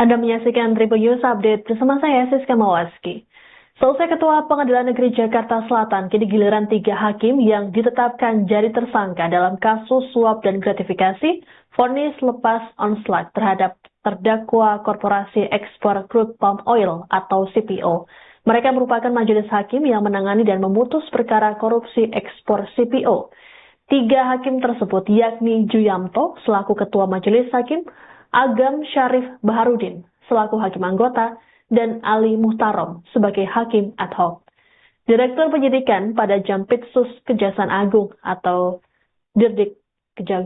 Anda menyaksikan Tribun News Update bersama saya, Siska Mawaski. Selesai Ketua Pengadilan Negeri Jakarta Selatan, kini giliran 3 hakim yang ditetapkan jadi tersangka dalam kasus suap dan gratifikasi, vonis lepas onslaught terhadap terdakwa Korporasi Ekspor Crude Palm Oil atau CPO. Mereka merupakan majelis hakim yang menangani dan memutus perkara korupsi ekspor CPO. 3 hakim tersebut yakni Juyamto selaku Ketua Majelis Hakim, Agam Syarif Baharudin selaku Hakim Anggota, dan Ali Muhtarom sebagai Hakim Ad hoc. Direktur Penyidikan pada Jampitsus Kejaksaan Agung atau Dirdik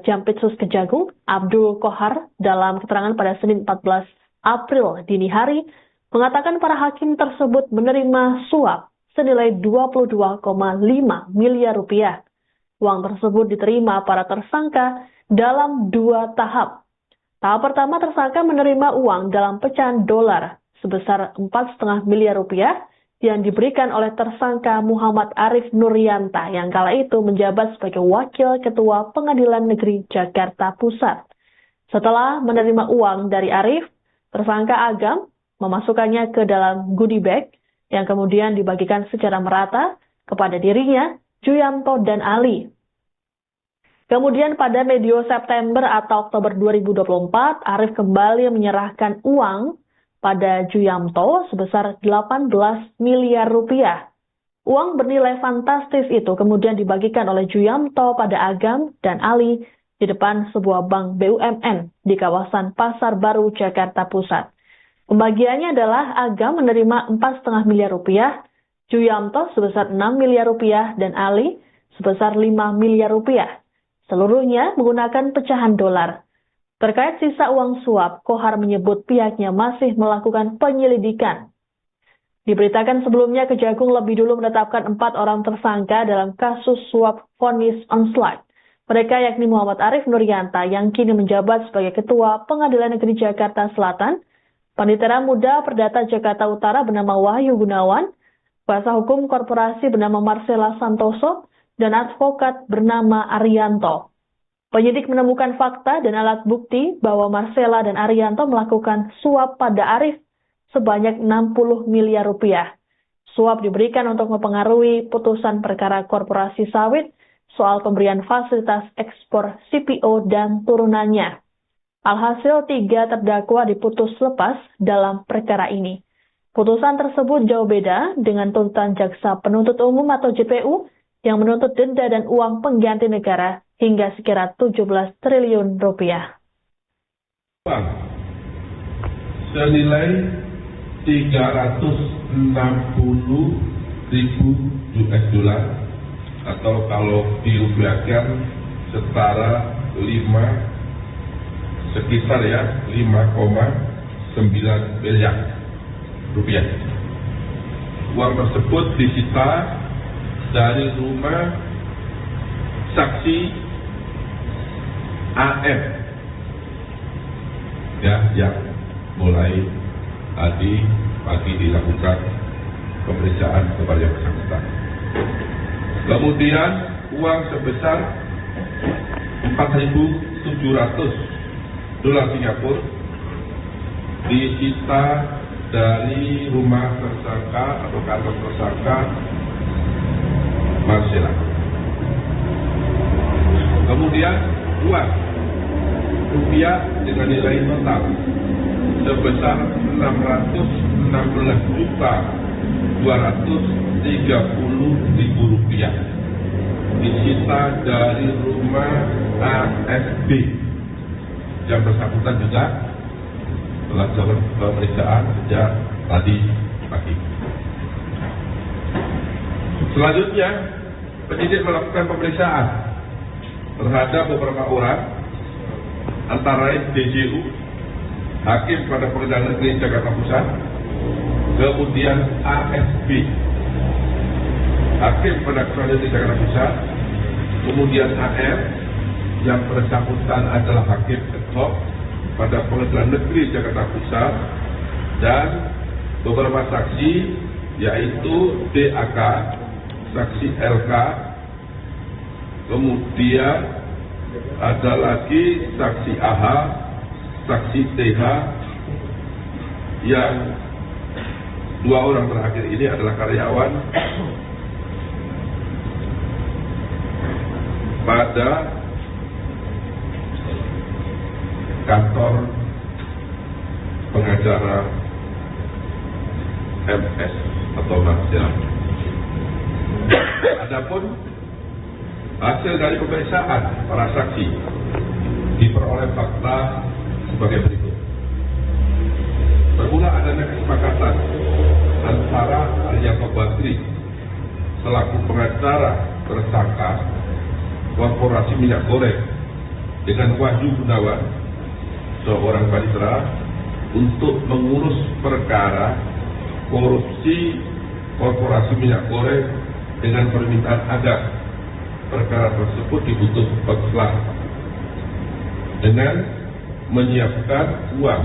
Jampitsus Kejagung, Abdul Kohar, dalam keterangan pada Senin 14 April dini hari, mengatakan para hakim tersebut menerima suap senilai 22,5 miliar rupiah. Uang tersebut diterima para tersangka dalam 2 tahap. Tahap pertama, tersangka menerima uang dalam pecahan dolar sebesar 4,5 miliar rupiah yang diberikan oleh tersangka Muhammad Arif Nurianta yang kala itu menjabat sebagai Wakil Ketua Pengadilan Negeri Jakarta Pusat. Setelah menerima uang dari Arif, tersangka Agam memasukkannya ke dalam goodie bag yang kemudian dibagikan secara merata kepada dirinya, Juyamto, dan Ali. Kemudian pada medio September atau Oktober 2024, Arif kembali menyerahkan uang pada Juyamto sebesar 18 miliar rupiah. Uang bernilai fantastis itu kemudian dibagikan oleh Juyamto pada Agam dan Ali di depan sebuah bank BUMN di kawasan Pasar Baru, Jakarta Pusat. Pembagiannya adalah Agam menerima 4,5 miliar rupiah, Juyamto sebesar 6 miliar rupiah, dan Ali sebesar 5 miliar rupiah. Seluruhnya menggunakan pecahan dolar. Terkait sisa uang suap, Kohar menyebut pihaknya masih melakukan penyelidikan. Diberitakan sebelumnya Kejagung lebih dulu menetapkan 4 orang tersangka dalam kasus suap vonis onslaught. Mereka yakni Muhammad Arif Nurianta yang kini menjabat sebagai Ketua Pengadilan Negeri Jakarta Selatan, Panitera Muda Perdata Jakarta Utara bernama Wahyu Gunawan, kuasa hukum korporasi bernama Marcella Santoso, dan advokat bernama Arianto. Penyidik menemukan fakta dan alat bukti bahwa Marcella dan Arianto melakukan suap pada Arif sebanyak 60 miliar rupiah. Suap diberikan untuk mempengaruhi putusan perkara korporasi sawit soal pemberian fasilitas ekspor CPO dan turunannya. Alhasil 3 terdakwa diputus lepas dalam perkara ini. Putusan tersebut jauh beda dengan tuntutan Jaksa Penuntut Umum atau JPU yang menuntut denda dan uang pengganti negara hingga sekira 17 triliun rupiah. Senilai 360 ribu US dollar atau kalau dirupiahkan setara 5,9 miliar rupiah. Uang tersebut disita dari rumah saksi AF ya, yang mulai tadi pagi dilakukan pemeriksaan kepada yang bersangkutan. Kemudian uang sebesar 4.700 dolar Singapura disita dari rumah tersangka atau kantor tersangka Marcella. Kemudian uang rupiah dengan nilai total sebesar 616.230.000 rupiah disita dari rumah ASB yang bersangkutan juga telah dilakukan pemeriksaan sejak tadi pagi. Selanjutnya, penyidik melakukan pemeriksaan terhadap beberapa orang, antara lain DJU, Hakim pada Pengadilan Negeri Jakarta Pusat, kemudian ASB, Hakim pada Pengadilan Negeri Jakarta Pusat, kemudian AR, yang bersangkutan adalah Hakim Ad hoc pada Pengadilan Negeri Jakarta Pusat, dan beberapa saksi yaitu DAK, saksi LK, kemudian ada lagi saksi AH, saksi TH, yang 2 orang terakhir ini adalah karyawan pada kantor pengacara MS atau Marcel. Adapun hasil dari pemeriksaan para saksi diperoleh fakta sebagai berikut. Bermula adanya kesepakatan antara Aryanto Bakri selaku pengacara tersangka korporasi minyak goreng dengan Wahyu Gunawan, seorang panitera, untuk mengurus perkara korupsi korporasi minyak goreng dengan permintaan agar perkara tersebut dibutuh Konsla dengan menyiapkan uang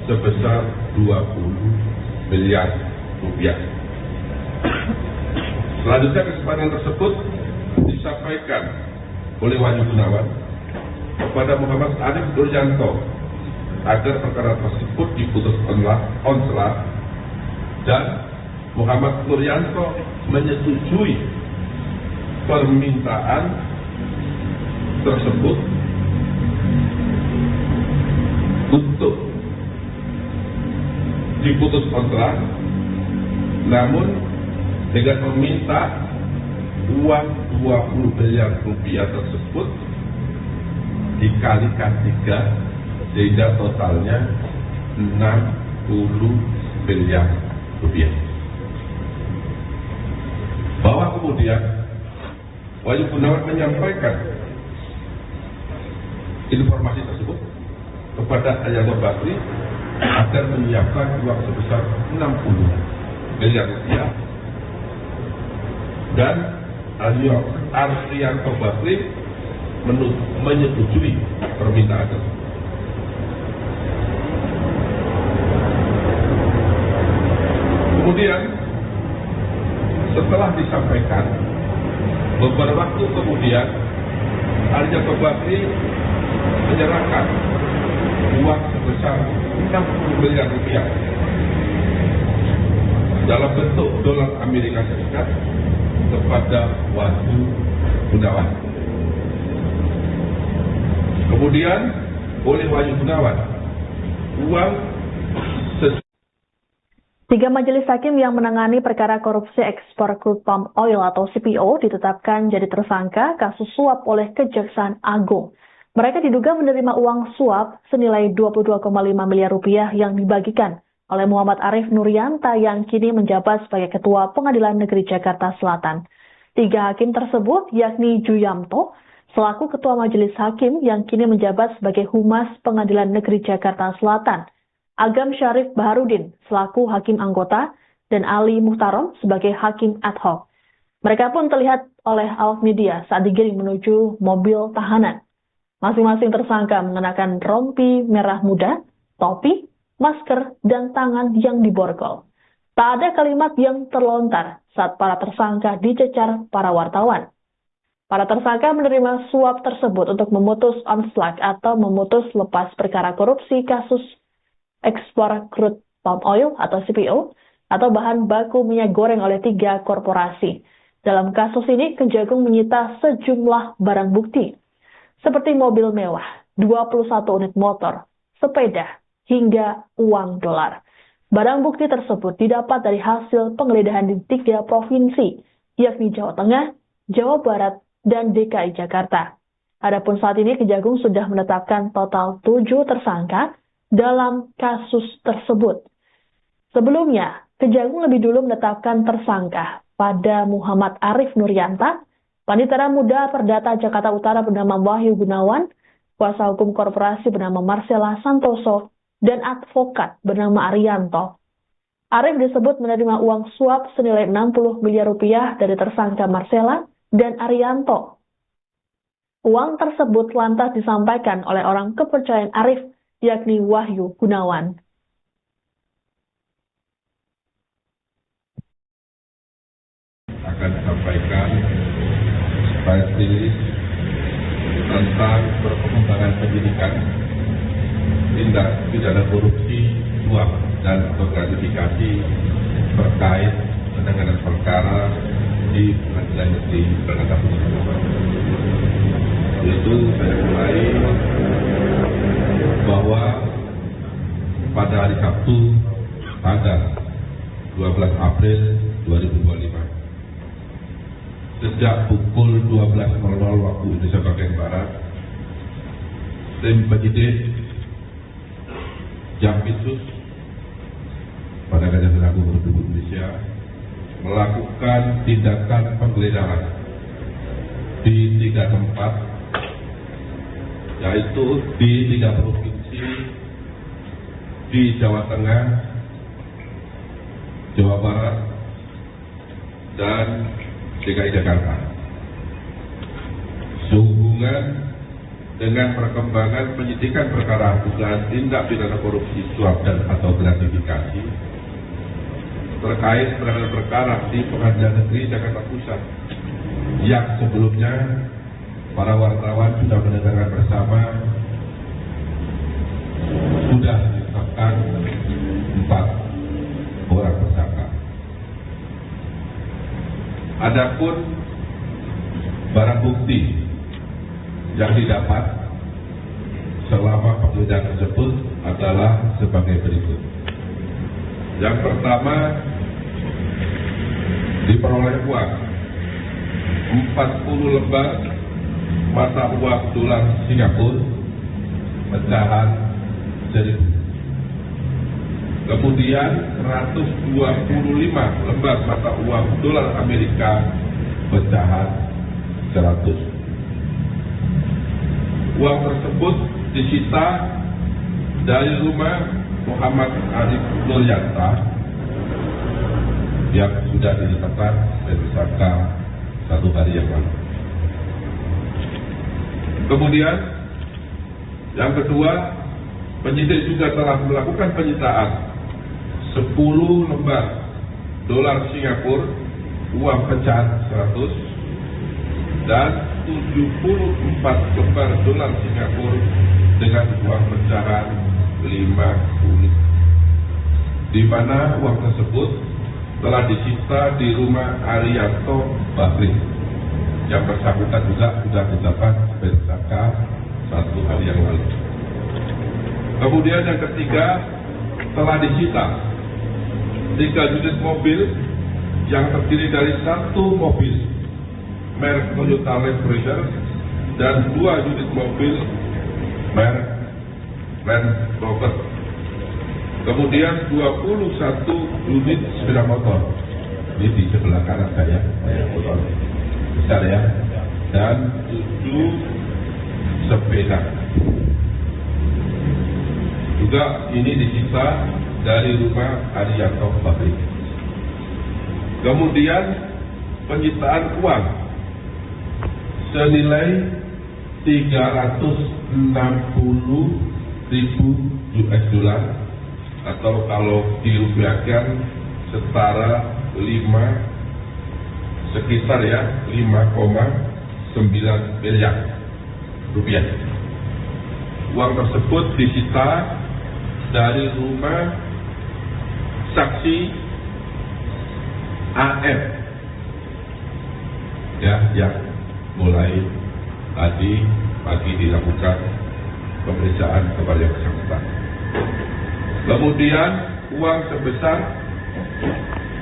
sebesar 20 miliar rupiah. Selanjutnya kesepakatan tersebut disampaikan oleh Wahyu Gunawan kepada Muhammad Arif Nuryanto agar perkara tersebut diputus Konsla, dan Muhammad Nuryanto menyetujui permintaan tersebut untuk diputus kontrak, namun dengan meminta uang 20 miliar rupiah tersebut dikalikan 3 sehingga totalnya 60 miliar rupiah. Bahwa kemudian Wahyu Gunawan menyampaikan informasi tersebut kepada Aryanto Bakri agar menyiapkan uang sebesar 60 miliar rupiah, dan Aryanto Bakri menyetujui permintaan tersebut. Kemudian setelah disampaikan, beberapa waktu kemudian Aryanto Bakri menyerahkan uang sebesar 60 miliar rupiah dalam bentuk dolar Amerika Serikat kepada Wahyu Gunawan. Kemudian oleh Wahyu Gunawan, uang 3 majelis hakim yang menangani perkara korupsi ekspor crude palm oil atau CPO ditetapkan jadi tersangka kasus suap oleh Kejaksaan Agung. Mereka diduga menerima uang suap senilai 22,5 miliar rupiah yang dibagikan oleh Muhammad Arif Nuryanto yang kini menjabat sebagai Ketua Pengadilan Negeri Jakarta Selatan. 3 hakim tersebut yakni Juyamto selaku Ketua Majelis Hakim yang kini menjabat sebagai Humas Pengadilan Negeri Jakarta Selatan, Agam Syarif Baharudin selaku Hakim Anggota, dan Ali Muhtarom sebagai Hakim Ad Hoc. Mereka pun terlihat oleh awak media saat digiring menuju mobil tahanan. Masing-masing tersangka mengenakan rompi merah muda, topi, masker, dan tangan yang diborgol. Tak ada kalimat yang terlontar saat para tersangka dicecar para wartawan. Para tersangka menerima suap tersebut untuk memutus onslaught atau memutus lepas perkara korupsi kasus ekspor crude palm oil atau CPO atau bahan baku minyak goreng oleh 3 korporasi. Dalam kasus ini, Kejagung menyita sejumlah barang bukti seperti mobil mewah, 21 unit motor, sepeda, hingga uang dolar. Barang bukti tersebut didapat dari hasil penggeledahan di 3 provinsi, yakni Jawa Tengah, Jawa Barat, dan DKI Jakarta. Adapun saat ini Kejagung sudah menetapkan total 7 tersangka dalam kasus tersebut. Sebelumnya, Kejagung lebih dulu menetapkan tersangka pada Muhammad Arif Nuryanto, panitera muda Perdata Jakarta Utara bernama Wahyu Gunawan, kuasa hukum korporasi bernama Marcella Santoso, dan advokat bernama Aryanto. Arif disebut menerima uang suap senilai 60 miliar rupiah dari tersangka Marcella dan Aryanto. Uang tersebut lantas disampaikan oleh orang kepercayaan Arif, yakni Wahyu Gunawan. Akan disampaikan press release tentang perkembangan penyidikan tindak pidana korupsi suap dan gratifikasi terkait penanganan perkara di Pengadilan Negeri Jakarta Pusat. Itu saya mulai bahwa pada hari Sabtu tanggal 12 April 2025 sejak pukul 12.00 waktu Indonesia bagian Barat, tim penyidik Jampitsus pada Kejaksaan Agung Republik Indonesia melakukan tindakan penggeledahan di 3 tempat, yaitu di 3 provinsi di Jawa Tengah, Jawa Barat, dan DKI Jakarta. Sehubungan dengan perkembangan penyidikan perkara dugaan tindak pidana korupsi, suap dan atau gratifikasi terkait penanganan perkara di Pengadilan Negeri Jakarta Pusat yang sebelumnya para wartawan sudah mendengarkan bersama, sudah ditetapkan 4 orang tersangka. Adapun barang bukti yang didapat selama penggeledahan tersebut adalah sebagai berikut. Yang pertama, diperoleh uang 40 lembar mata uang dolar Singapura pecahan 1.000. Kemudian 125 lembar mata uang dolar Amerika pecahan 100. Uang tersebut disita dari rumah Muhammad Arif Nuryanta yang sudah ditetapkan tersangka 1 hari yang lalu. Kemudian yang kedua, penyidik juga telah melakukan penyitaan 10 lembar dolar Singapura uang pecahan 100 dan 74 lembar dolar Singapura dengan uang pecahan 50, di mana uang tersebut telah disita di rumah Arianto Bakri yang bersangkutan juga sudah ditetapkan tersangka 1 hari yang lalu. Kemudian yang ketiga, telah disita 3 unit mobil yang terdiri dari 1 mobil merek Toyota Land Cruiser dan 2 unit mobil merek Land Rover. Kemudian 21 unit sepeda motor. Ini di sebelah kanan saya motor besar ya. Dan 7 sepeda. Juga ini disita dari rumah Arianto Bakri. Kemudian penyitaan uang senilai 360.000 US dollar atau kalau dirupiahkan setara 5,9 miliar rupiah. Uang tersebut disita dari rumah saksi AF ya, yang mulai tadi pagi dilakukan pemeriksaan kepada yang bersangkutan. Kemudian uang sebesar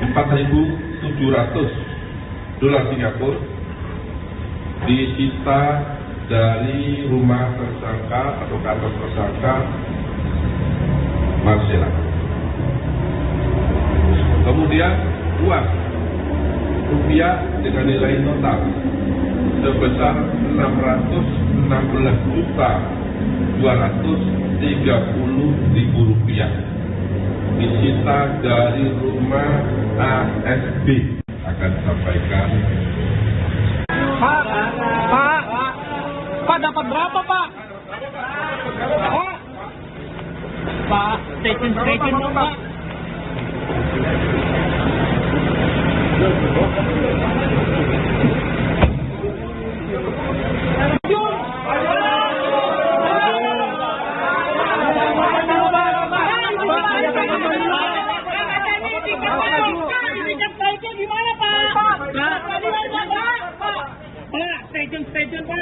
4.700 dolar Singapura disita dari rumah tersangka atau kantor tersangka Marcella. Kemudian uang rupiah dengan nilai total sebesar 616.230.000 rupiah disita dari rumah ASB. Akan sampaikan. Pak dapat berapa Pak? Pak, stasiun dong Pak. Stasiun, Pak.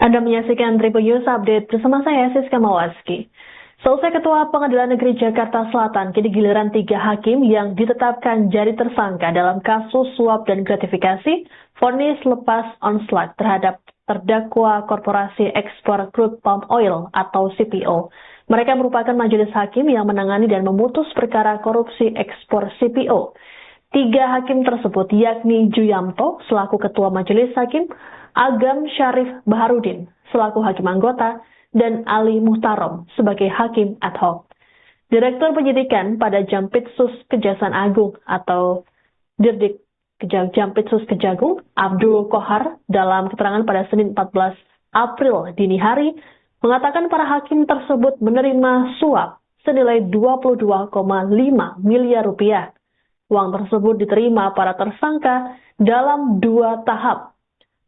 Anda menyaksikan Tribun News Update bersama saya, Siska Mawaski. Selesai Ketua Pengadilan Negeri Jakarta Selatan, kini giliran 3 hakim yang ditetapkan jadi tersangka dalam kasus suap dan gratifikasi, vonis lepas onslaught terhadap terdakwa Korporasi Ekspor Crude Palm Oil atau CPO. Mereka merupakan majelis hakim yang menangani dan memutus perkara korupsi ekspor CPO. 3 hakim tersebut yakni Juyamto selaku Ketua Majelis Hakim, Agam Syarif Baharudin selaku hakim anggota, dan Ali Muhtarom sebagai hakim ad hoc. Direktur Penyidikan pada Jampitsus Kejaksaan Agung atau Dirdik Jampitsus Kejagung, Abdul Kohar, dalam keterangan pada Senin 14 April dini hari, mengatakan para hakim tersebut menerima suap senilai 22,5 miliar rupiah. Uang tersebut diterima para tersangka dalam 2 tahap.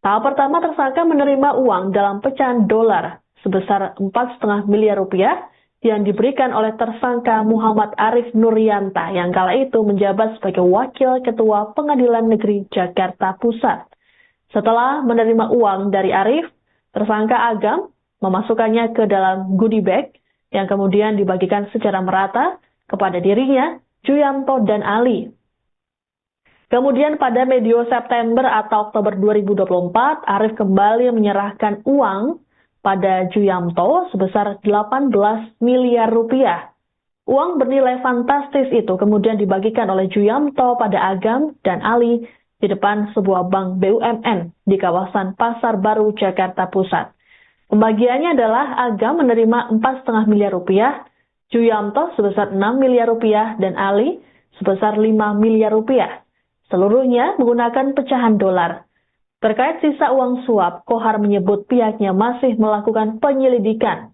Tahap pertama, tersangka menerima uang dalam pecahan dolar sebesar 4,5 miliar rupiah yang diberikan oleh tersangka Muhammad Arif Nurianta yang kala itu menjabat sebagai Wakil Ketua Pengadilan Negeri Jakarta Pusat. Setelah menerima uang dari Arif, tersangka Agam memasukkannya ke dalam goodie bag yang kemudian dibagikan secara merata kepada dirinya, Juyamto, dan Ali. Kemudian pada medio September atau Oktober 2024, Arif kembali menyerahkan uang pada Juyamto sebesar 18 miliar rupiah. Uang bernilai fantastis itu kemudian dibagikan oleh Juyamto pada Agam dan Ali di depan sebuah bank BUMN di kawasan Pasar Baru, Jakarta Pusat. Pembagiannya adalah Agam menerima 4,5 miliar rupiah, Juyamto sebesar 6 miliar rupiah, dan Ali sebesar 5 miliar rupiah. Seluruhnya menggunakan pecahan dolar. Terkait sisa uang suap, Kohar menyebut pihaknya masih melakukan penyelidikan.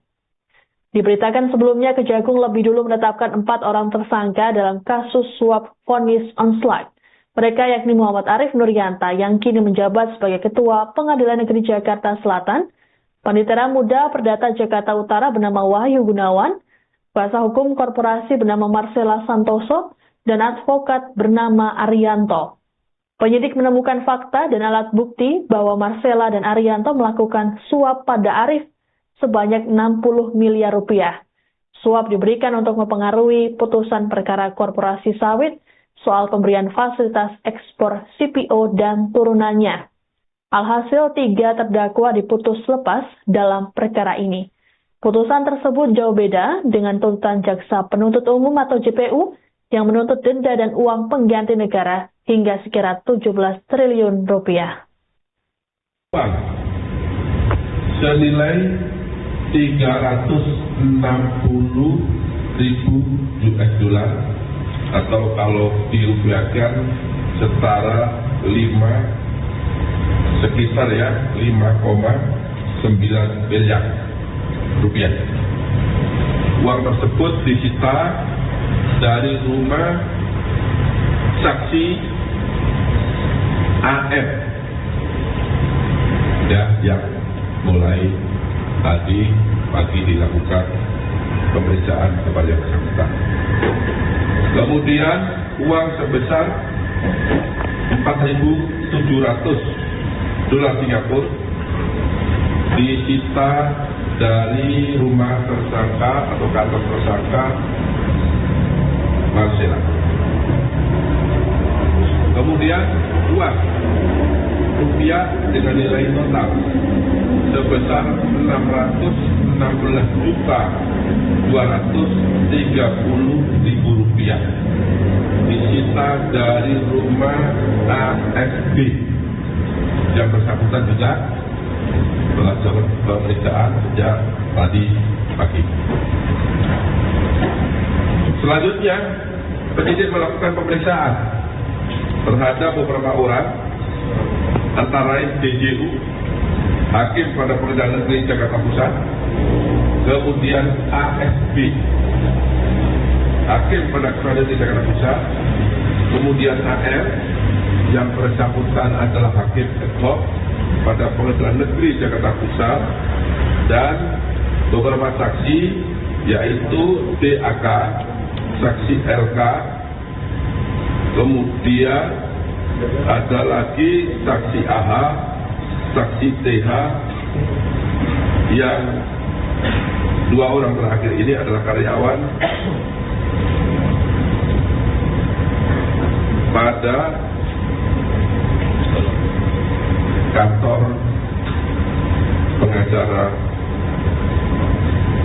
Diberitakan sebelumnya Kejagung lebih dulu menetapkan 4 orang tersangka dalam kasus suap vonis onslaught. Mereka yakni Muhammad Arif Nurianta yang kini menjabat sebagai Ketua Pengadilan Negeri Jakarta Selatan, Panitera Muda Perdata Jakarta Utara bernama Wahyu Gunawan, kuasa hukum korporasi bernama Marcella Santoso, dan advokat bernama Arianto. Penyidik menemukan fakta dan alat bukti bahwa Marcella dan Arianto melakukan suap pada Arif sebanyak 60 miliar rupiah. Suap diberikan untuk mempengaruhi putusan perkara korporasi sawit soal pemberian fasilitas ekspor CPO dan turunannya. Alhasil 3 terdakwa diputus lepas dalam perkara ini. Putusan tersebut jauh beda dengan tuntutan Jaksa Penuntut Umum atau JPU yang menuntut denda dan uang pengganti negara hingga sekira 17 triliun rupiah. Uang senilai 360.000 US dollar atau kalau dirupiahkan setara 5,9 miliar rupiah. Uang tersebut disita dari rumah saksi AF ya, yang mulai tadi pagi dilakukan pemeriksaan kepada yang bersangkutan. Kemudian uang sebesar 4.700 dolar Singapura disita dari rumah tersangka atau kantor tersangka Marcella. Kemudian uang rupiah dengan nilai total sebesar 616.230.000 rupiah disita dari rumah ASB yang bersangkutan juga melakukan pemeriksaan sejak tadi pagi. Selanjutnya, penyidik melakukan pemeriksaan terhadap beberapa orang, antara lain DJU, Hakim pada Pengadilan Negeri Jakarta Pusat, kemudian ASB, Hakim pada Pengadilan Negeri Jakarta Pusat, kemudian AR, yang bersangkutan adalah hakim ad hoc pada Pengadilan Negeri Jakarta Pusat dan beberapa saksi yaitu DAK, saksi LK, kemudian ada lagi saksi AH, saksi TH, yang dua orang terakhir ini adalah karyawan pada kantor pengacara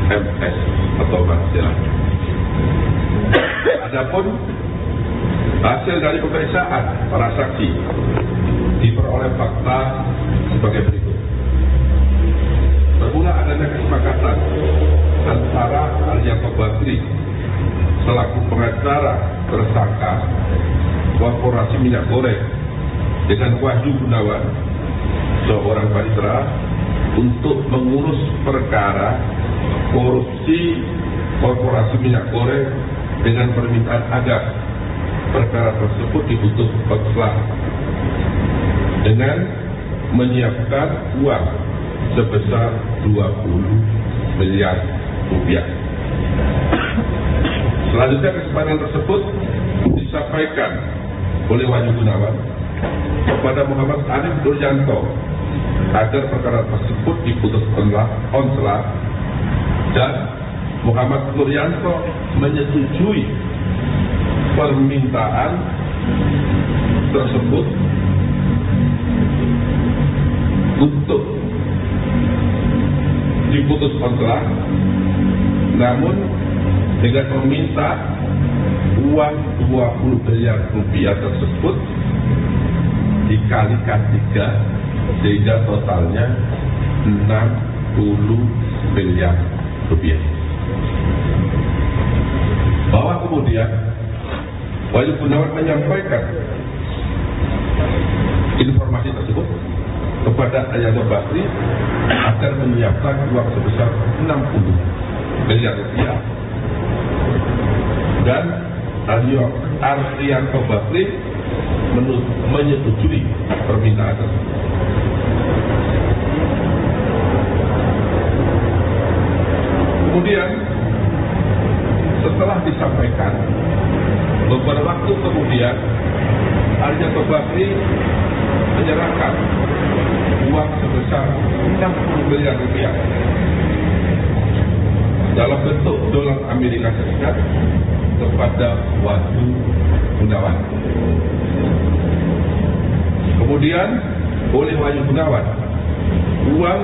MS atau Marcella. Adapun hasil dari pemeriksaan para saksi diperoleh fakta sebagai berikut. Bermula adanya kesepakatan antara Alianto Bakri selaku pengacara tersangka korporasi minyak goreng dengan Wahyu Gunawan, seorang panitera, untuk mengurus perkara korupsi korporasi minyak goreng dengan permintaan agar perkara tersebut diputus konselah dengan menyiapkan uang sebesar 20 miliar rupiah. Selanjutnya kesepakatan tersebut disampaikan oleh Wahyu Gunawan kepada Muhammad Arif Nuryanto agar perkara tersebut diputus konselah dan Muhammad Nuryanto menyetujui permintaan tersebut untuk diputus konselah, namun dengan meminta uang 20 miliar rupiah tersebut dikalikan 3 sehingga totalnya 60 miliar rupiah. Bahwa kemudian Wahyu Gunawan menyampaikan informasi tersebut kepada Alianto Bakri agar menyiapkan uang sebesar 60 miliar rupiah dan Alianto Bakri menyetujui permintaan tersebut. Kemudian setelah disampaikan, beberapa waktu kemudian Alianto Bakri menyerahkan uang sebesar 60 miliar rupiah dalam bentuk dolar Amerika Serikat kepada Wahyu Gunawan. Kemudian oleh Wahyu Gunawan, uang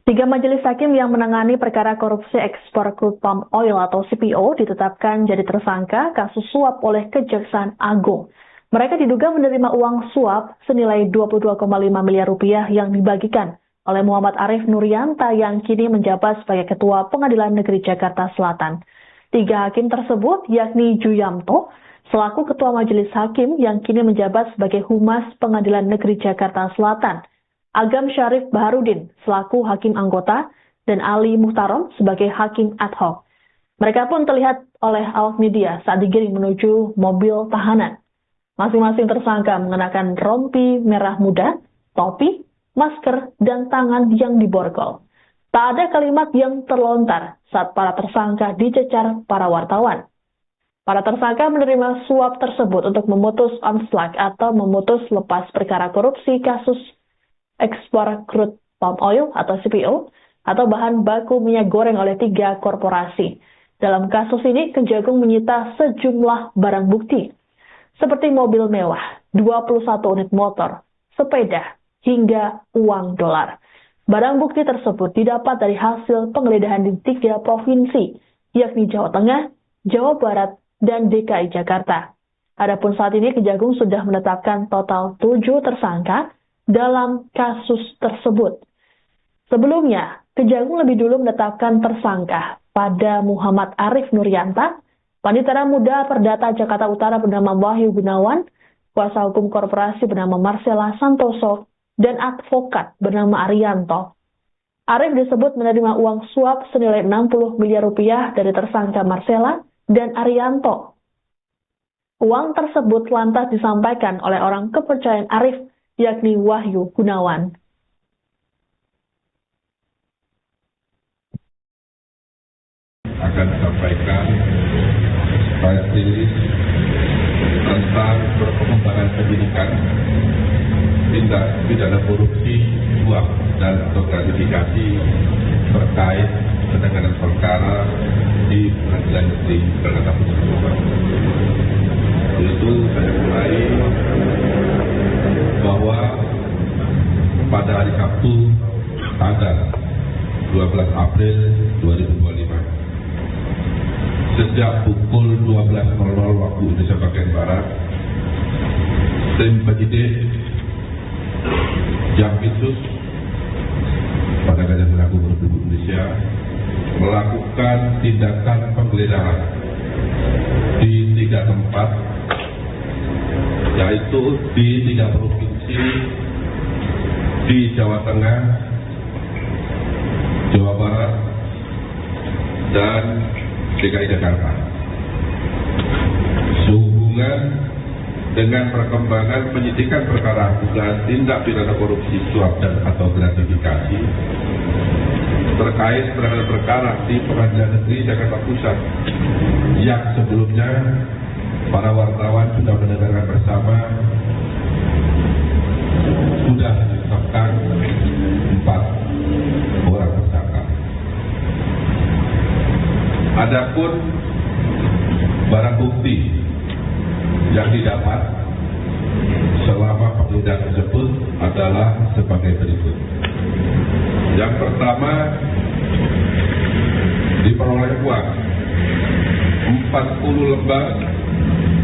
3 majelis hakim yang menangani perkara korupsi ekspor crude palm oil atau CPO ditetapkan jadi tersangka kasus suap oleh Kejaksaan Agung. Mereka diduga menerima uang suap senilai 22,5 miliar rupiah yang dibagikan oleh Muhammad Arif Nuryanto yang kini menjabat sebagai Ketua Pengadilan Negeri Jakarta Selatan. 3 hakim tersebut yakni Juyamto selaku Ketua Majelis Hakim yang kini menjabat sebagai Humas Pengadilan Negeri Jakarta Selatan, Agam Syarif Baharudin selaku hakim anggota, dan Ali Muhtarom sebagai hakim ad hoc. Mereka pun terlihat oleh awak media saat digiring menuju mobil tahanan. Masing-masing tersangka mengenakan rompi merah muda, topi, masker, dan tangan yang diborgol. Tak ada kalimat yang terlontar saat para tersangka dicecar para wartawan. Para tersangka menerima suap tersebut untuk memutus onslaught atau memutus lepas perkara korupsi kasus ekspor crude palm oil atau CPO atau bahan baku minyak goreng oleh 3 korporasi. Dalam kasus ini, Kejagung menyita sejumlah barang bukti seperti mobil mewah, 21 unit motor, sepeda, hingga uang dolar. Barang bukti tersebut didapat dari hasil penggeledahan di 3 provinsi, yakni Jawa Tengah, Jawa Barat, dan DKI Jakarta. Adapun saat ini Kejagung sudah menetapkan total 7 tersangka dalam kasus tersebut. Sebelumnya, Kejagung lebih dulu menetapkan tersangka pada Muhammad Arif Nuryanto, panitera muda Perdata Jakarta Utara bernama Wahyu Gunawan, kuasa hukum korporasi bernama Marcella Santoso, dan advokat bernama Arianto. Arif disebut menerima uang suap senilai 60 miliar rupiah dari tersangka Marcella dan Arianto. Uang tersebut lantas disampaikan oleh orang kepercayaan Arif, yakni Wahyu Gunawan. Akan disampaikan press release tentang perkembangan penyidikan tindak pidana korupsi, suap dan atau gratifikasi terkait penanganan perkara di Pengadilan Negeri Jakarta Pusat. Itu saya mulai bahwa pada hari Sabtu tanggal 12 April 2025 sejak pukul 12.00 waktu Indonesia bagian Barat, tim penyidik Jampitsus pada Kejaksaan Agung Republik Indonesia melakukan tindakan penggeledahan di 3 tempat, yaitu di 3 provinsi di Jawa Tengah, Jawa Barat, dan DKI Jakarta. Sehubungan dengan perkembangan penyidikan perkara dugaan tindak pidana korupsi, suap dan atau gratifikasi terkait penanganan perkara di Pengadilan Negeri Jakarta Pusat yang sebelumnya para wartawan sudah mendengarkan bersama, sudah ditetapkan 4 orang tersangka. Adapun barang bukti yang didapat selama penggeledahan tersebut adalah sebagai berikut. Yang pertama, diperoleh uang 40 lembar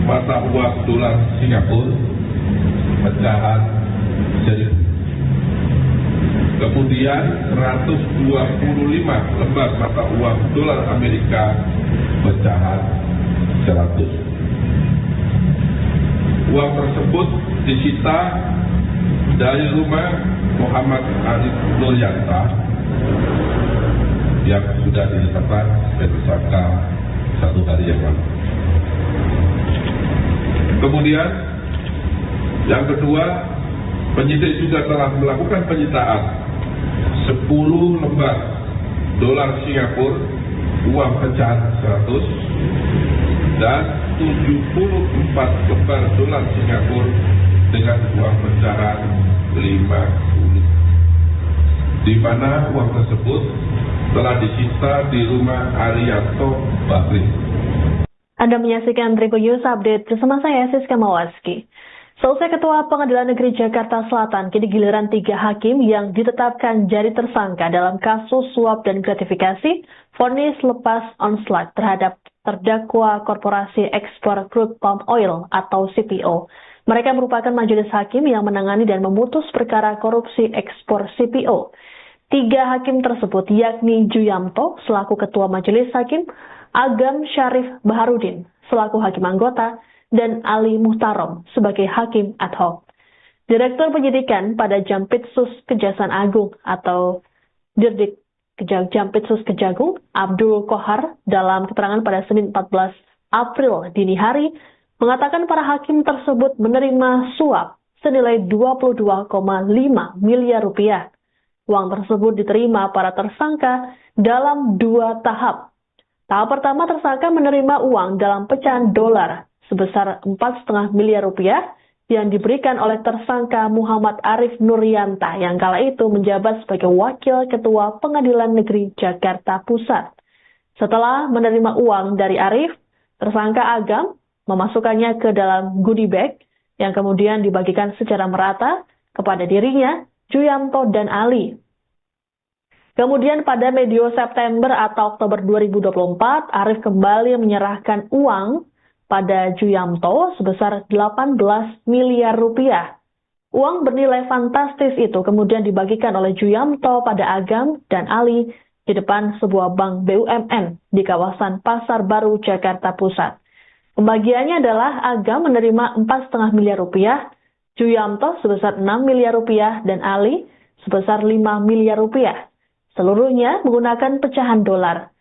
mata uang dolar Singapura pecahan 1.000. Kemudian 125 lembar mata uang dolar Amerika pecahan 100. Uang tersebut disita dari rumah Muhammad Arif Nuryanta yang sudah ditetapkan sebagai tersangka 1 hari yang lalu. Kemudian yang kedua, penyidik juga telah melakukan penyitaan 10 lembar dolar Singapura uang pecahan 100 dan 74 lembar dolar Singapura dengan uang pecahan 50, di mana uang tersebut telah disita di rumah Arianto Bakri. Anda menyaksikan Tribun News Update bersama saya, Siska Mawaski. Selesai Ketua Pengadilan Negeri Jakarta Selatan, kini giliran 3 hakim yang ditetapkan jadi tersangka dalam kasus suap dan gratifikasi, vonis lepas onslaught terhadap terdakwa Korporasi Ekspor Crude Palm Oil atau CPO. Mereka merupakan majelis hakim yang menangani dan memutus perkara korupsi ekspor CPO. 3 hakim tersebut yakni Juyamto selaku Ketua Majelis Hakim, Agam Syarif Baharudin selaku Hakim Anggota, dan Ali Muhtarom sebagai Hakim Ad Hoc. Direktur Penyidikan pada Jampitsus Kejaksaan Agung atau Dirdik Jampitsus Kejagung, Abdul Kohar, dalam keterangan pada Senin 14 April dini hari, mengatakan para hakim tersebut menerima suap senilai 22,5 miliar rupiah. Uang tersebut diterima para tersangka dalam 2 tahap. Tahap pertama, tersangka menerima uang dalam pecahan dolar sebesar 4,5 miliar rupiah yang diberikan oleh tersangka Muhammad Arif Nuryanta yang kala itu menjabat sebagai Wakil Ketua Pengadilan Negeri Jakarta Pusat. Setelah menerima uang dari Arif, tersangka Agam memasukkannya ke dalam goodie bag yang kemudian dibagikan secara merata kepada dirinya, Juyamto, dan Ali. Kemudian pada medio September atau Oktober 2024, Arif kembali menyerahkan uang pada Juyamto sebesar 18 miliar rupiah. Uang bernilai fantastis itu kemudian dibagikan oleh Juyamto pada Agam dan Ali di depan sebuah bank BUMN di kawasan Pasar Baru, Jakarta Pusat. Pembagiannya adalah Agam menerima 4,5 miliar rupiah, Juyamto sebesar 6 miliar rupiah, dan Ali sebesar 5 miliar rupiah. Seluruhnya menggunakan pecahan dolar.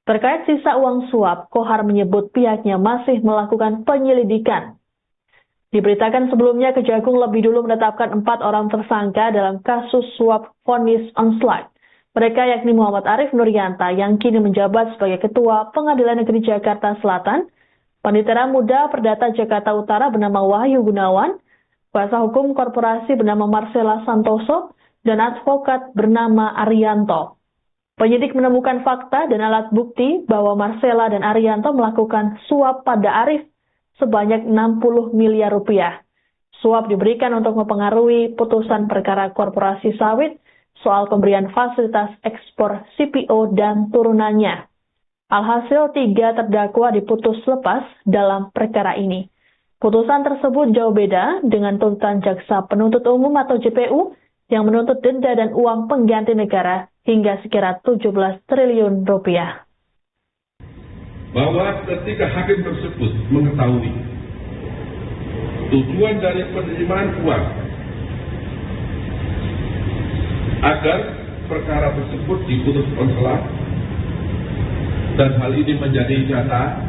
Terkait sisa uang suap, Kohar menyebut pihaknya masih melakukan penyelidikan. Diberitakan sebelumnya Kejagung lebih dulu menetapkan 4 orang tersangka dalam kasus suap vonis onslaught. Mereka yakni Muhammad Arif Nurianta yang kini menjabat sebagai Ketua Pengadilan Negeri Jakarta Selatan, Panitera Muda Perdata Jakarta Utara bernama Wahyu Gunawan, kuasa hukum korporasi bernama Marcella Santoso, dan advokat bernama Arianto. Penyidik menemukan fakta dan alat bukti bahwa Marcella dan Arianto melakukan suap pada Arif sebanyak 60 miliar rupiah. Suap diberikan untuk mempengaruhi putusan perkara korporasi sawit soal pemberian fasilitas ekspor CPO dan turunannya. Alhasil 3 terdakwa diputus lepas dalam perkara ini. Putusan tersebut jauh beda dengan tuntutan Jaksa Penuntut Umum atau JPU yang menuntut denda dan uang pengganti negara hingga sekira 17 triliun rupiah. Bahwa ketika hakim tersebut mengetahui tujuan dari penerimaan uang agar perkara tersebut diputus onslaught, dan hal ini menjadi nyata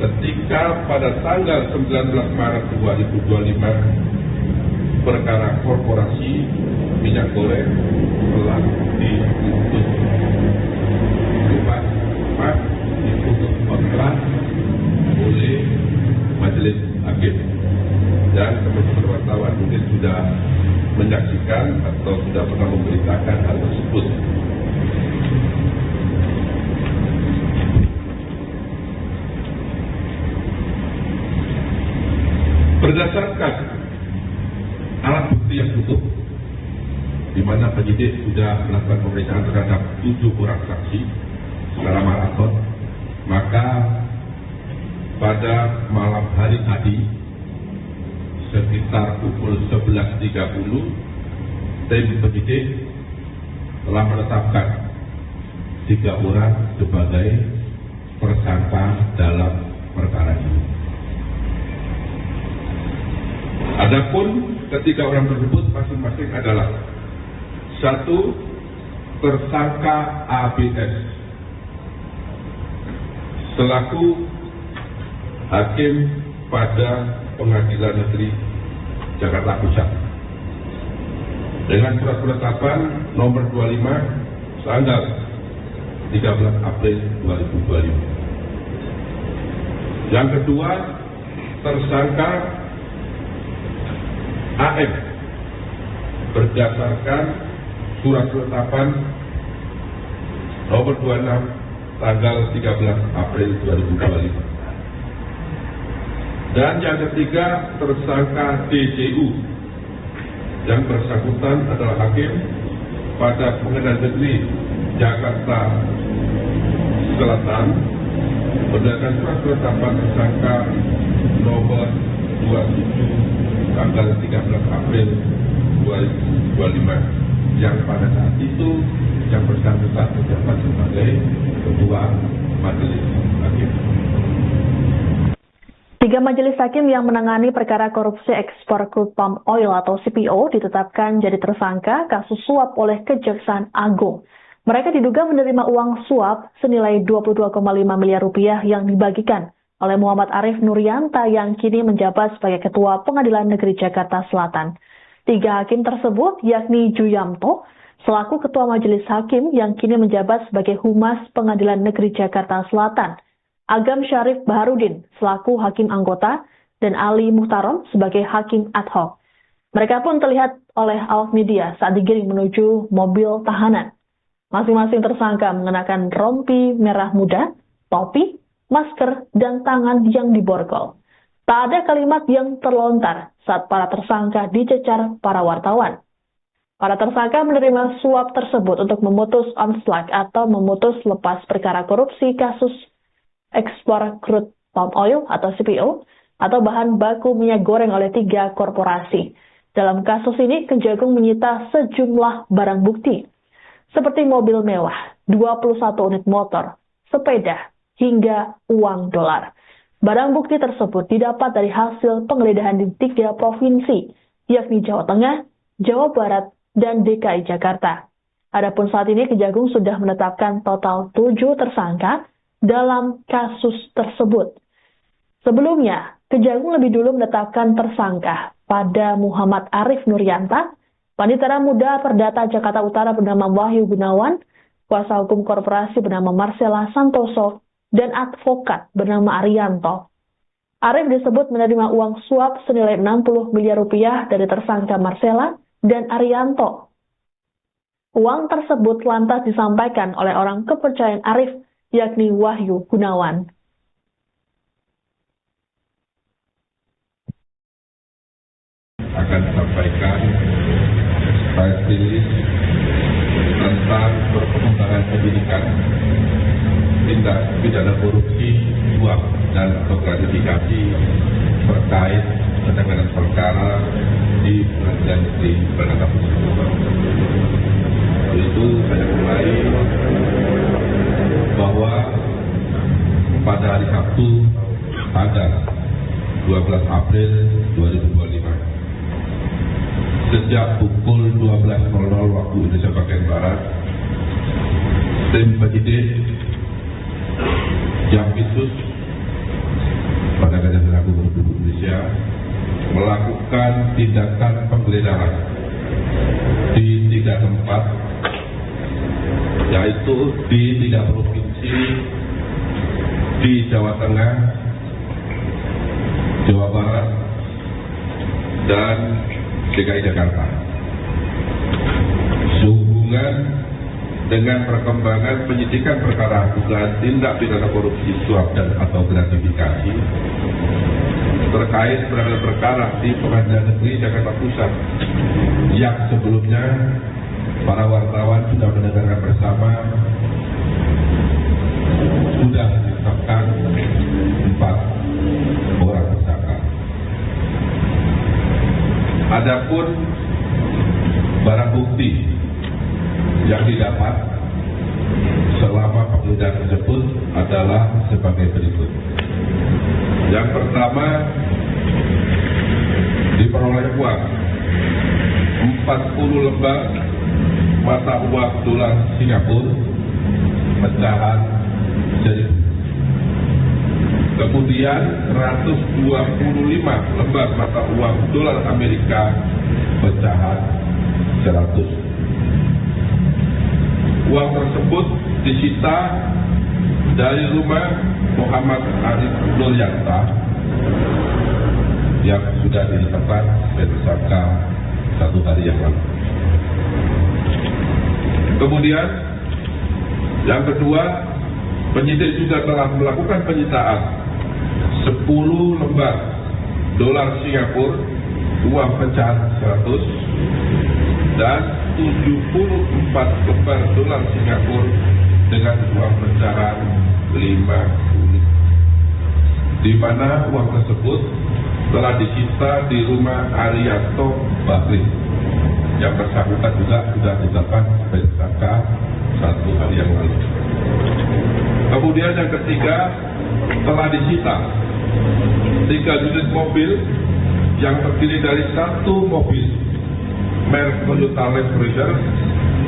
ketika pada tanggal 19 Maret 2025 perkara korporasi minyak goreng telah diputus onslaught oleh majelis hakim. Dan teman-teman wartawan mungkin sudah menyaksikan atau sudah pernah memberitakan hal tersebut. Berdasarkan alat bukti yang cukup, di mana penyidik sudah melakukan pemeriksaan terhadap 7 orang saksi secara maraton, maka pada malam hari tadi sekitar pukul 11.30 tim penyidik telah menetapkan 3 orang sebagai tersangka dalam perkara ini. Adapun ketiga orang tersebut masing-masing adalah: 1. Tersangka ABS selaku hakim pada Pengadilan Negeri Jakarta Pusat dengan surat penetapan nomor 25 tanggal 13 April 2025. Yang kedua, tersangka AM berdasarkan surat penetapan nomor 26 tanggal 13 April 2025. Dan yang ketiga, tersangka DCU yang bersangkutan adalah hakim pada Pengadilan Negeri Jakarta Selatan berdasarkan surat penetapan tersangka nomor 27 tanggal 13 April 2025 yang pada saat itu yang bersangkutan menjabat sebagai Ketua Majelis Hakim. 3 majelis hakim yang menangani perkara korupsi ekspor crude palm oil atau CPO ditetapkan jadi tersangka kasus suap oleh Kejaksaan Agung. Mereka diduga menerima uang suap senilai 22,5 miliar rupiah yang dibagikan oleh Muhammad Arif Nurianta yang kini menjabat sebagai Ketua Pengadilan Negeri Jakarta Selatan. 3 hakim tersebut yakni Juyamto selaku Ketua Majelis Hakim yang kini menjabat sebagai Humas Pengadilan Negeri Jakarta Selatan, Agam Syarif Baharudin selaku hakim anggota, dan Ali Muhtarom sebagai hakim ad hoc. Mereka pun terlihat oleh awak media saat digiring menuju mobil tahanan. Masing-masing tersangka mengenakan rompi merah muda, topi, masker, dan tangan yang diborgol. Tak ada kalimat yang terlontar saat para tersangka dicecar para wartawan. Para tersangka menerima suap tersebut untuk memutus onslaught atau memutus lepas perkara korupsi kasus ekspor crude palm oil atau CPO atau bahan baku minyak goreng oleh 3 korporasi. Dalam kasus ini, Kejagung menyita sejumlah barang bukti seperti mobil mewah, 21 unit motor, sepeda, hingga uang dolar. Barang bukti tersebut didapat dari hasil penggeledahan di 3 provinsi, yakni Jawa Tengah, Jawa Barat, dan DKI Jakarta. Adapun saat ini Kejagung sudah menetapkan total 7 tersangka dalam kasus tersebut. Sebelumnya, Kejagung lebih dulu menetapkan tersangka pada Muhammad Arif Nuryanta, panitera muda Perdata Jakarta Utara bernama Wahyu Gunawan, kuasa hukum korporasi bernama Marcella Santoso, dan advokat bernama Arianto. Arif disebut menerima uang suap senilai 60 miliar rupiah dari tersangka Marcella dan Arianto. Uang tersebut lantas disampaikan oleh orang kepercayaan Arif, yakni Wahyu Gunawan. Akan disampaikan press release tentang perkembangan penyidikan tindak pidana korupsi, suap dan gratifikasi terkait penanganan perkara di Pengadilan Negeri Jakarta Pusat. Itu saya mulai bahwa pada hari Sabtu tanggal 12 April 2025 sejak pukul 12.00 waktu Indonesia bagian Barat, tim penyidik Jampitsus pada Kejaksaan Agung Republik Indonesia melakukan tindakan penggeledahan di 3 tempat, yaitu di 3 provinsi di Jawa Tengah, Jawa Barat, dan DKI Jakarta. Sehubungan dengan perkembangan penyidikan perkara dugaan tindak pidana korupsi, suap dan atau gratifikasi terkait penanganan perkara di Pengadilan Negeri Jakarta Pusat yang sebelumnya para wartawan sudah mendengarkan bersama, sudah ditetapkan 4 orang tersangka. Adapun barang bukti yang didapat selama penggeledahan tersebut adalah sebagai berikut. Yang pertama, diperoleh uang 40 lembar mata uang dolar Singapura pecahan jadi. Kemudian 125 lembar mata uang dolar Amerika pecahan 100. Uang tersebut disita dari rumah Muhammad Arif Nuryanta yang sudah ditetapkan sebagai tersangka 1 hari yang lalu. Kemudian yang kedua, penyidik juga telah melakukan penyitaan 10 lembar dolar Singapura uang pecahan 100 dan 74 lembar dolar Singapura dengan uang pecahan 50, di mana uang tersebut telah disita di rumah Arianto Bakri yang bersangkutan juga sudah ditetapkan sebagai tersangka 1 hari yang lalu. Kemudian yang ketiga, telah disita 3 unit mobil yang terdiri dari 1 mobil merek Toyota Land Cruiser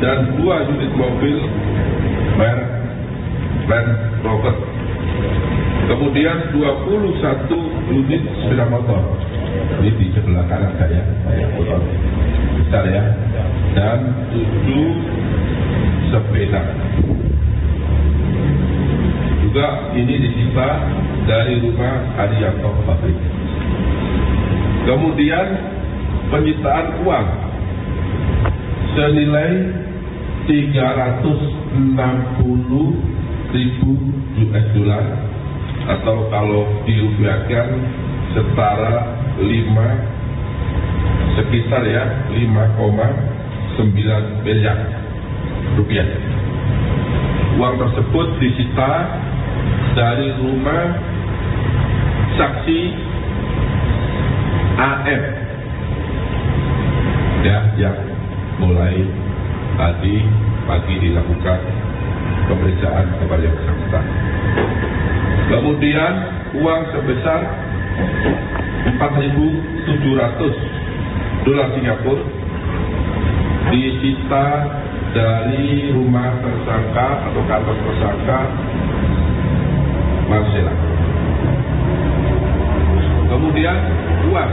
dan 2 unit mobil merek Land Rover. Kemudian 21 unit sepeda motor. Ini di sebelah kanan saya motor besar ya. Dan 7 sepeda. Juga ini disita dari rumah Arianto Bakri. Kemudian penyitaan uang senilai 360.000 US dollar atau kalau dirupiahkan setara 5,9 miliar rupiah. Uang tersebut disita dari rumah saksi AF ya, yang mulai tadi pagi dilakukan pemeriksaan kepada yang bersangkutan. Kemudian uang sebesar 4.700 dolar Singapura disita dari rumah tersangka atau kantor tersangka Marcella. Kemudian uang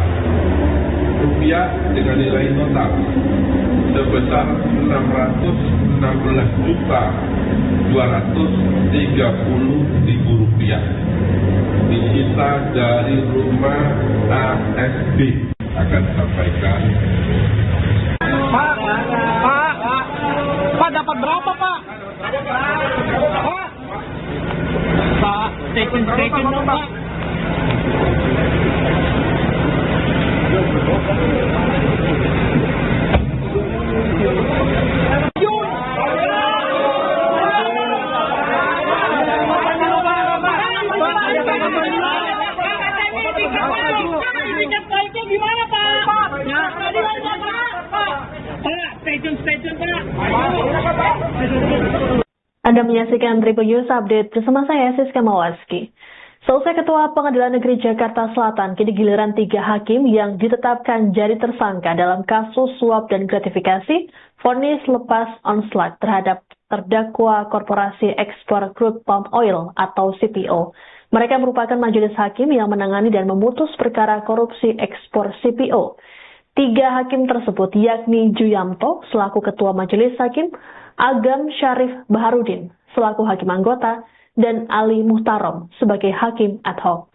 rupiah dengan nilai total sebesar Rp616.230.000 disita dari rumah ASB. Akan sampaikan. Pak dapat berapa Pak? Pak, statement dong Pak. Gimana Pak? Anda menyaksikan Tribun News Update bersama saya Siska Mawaski. Selesai Ketua Pengadilan Negeri Jakarta Selatan, kini giliran 3 hakim yang ditetapkan jadi tersangka dalam kasus suap dan gratifikasi, vonis lepas onslaught terhadap terdakwa Korporasi Ekspor Crude Palm Oil atau CPO. Mereka merupakan majelis hakim yang menangani dan memutus perkara korupsi ekspor CPO. 3 hakim tersebut yakni Juyamto selaku Ketua Majelis Hakim, Agam Syarif Baharudin selaku Hakim Anggota, dan Ali Muhtarom sebagai Hakim Ad Hoc.